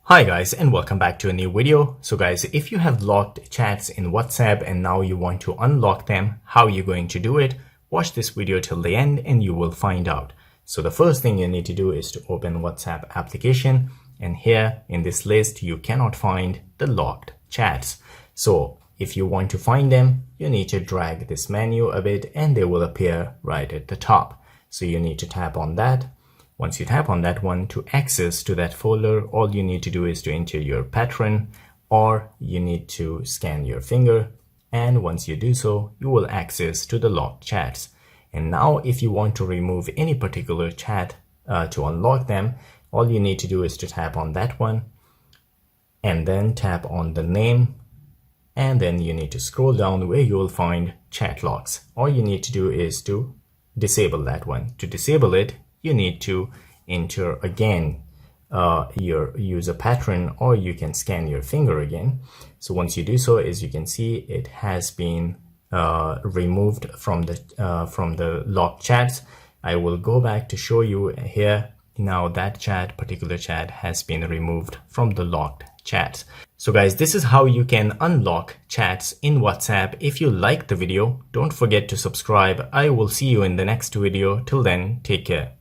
Hi guys, and welcome back to a new video. So guys, if you have locked chats in WhatsApp and now you want to unlock them, how are you going to do it? Watch this video till the end and you will find out. So the first thing you need to do is to open WhatsApp application, and here in this list you cannot find the locked chats. So if you want to find them, you need to drag this menu a bit and they will appear right at the top. So you need to tap on that. Once you tap on that one, to access to that folder, all you need to do is to enter your pattern, or you need to scan your finger. And once you do so, you will access to the locked chats. And now if you want to remove any particular chat to unlock them, all you need to do is to tap on that one and then tap on the name. And then you need to scroll down where you will find chat locks. All you need to do is to disable that one. To disable it, you need to enter again your user pattern, or you can scan your finger again. So once you do so, as you can see, it has been removed from the locked chats. I will go back to show you here. Now that particular chat has been removed from the locked chats. So guys, this is how you can unlock chats in WhatsApp. If you liked the video, don't forget to subscribe. I will see you in the next video. Till then, take care.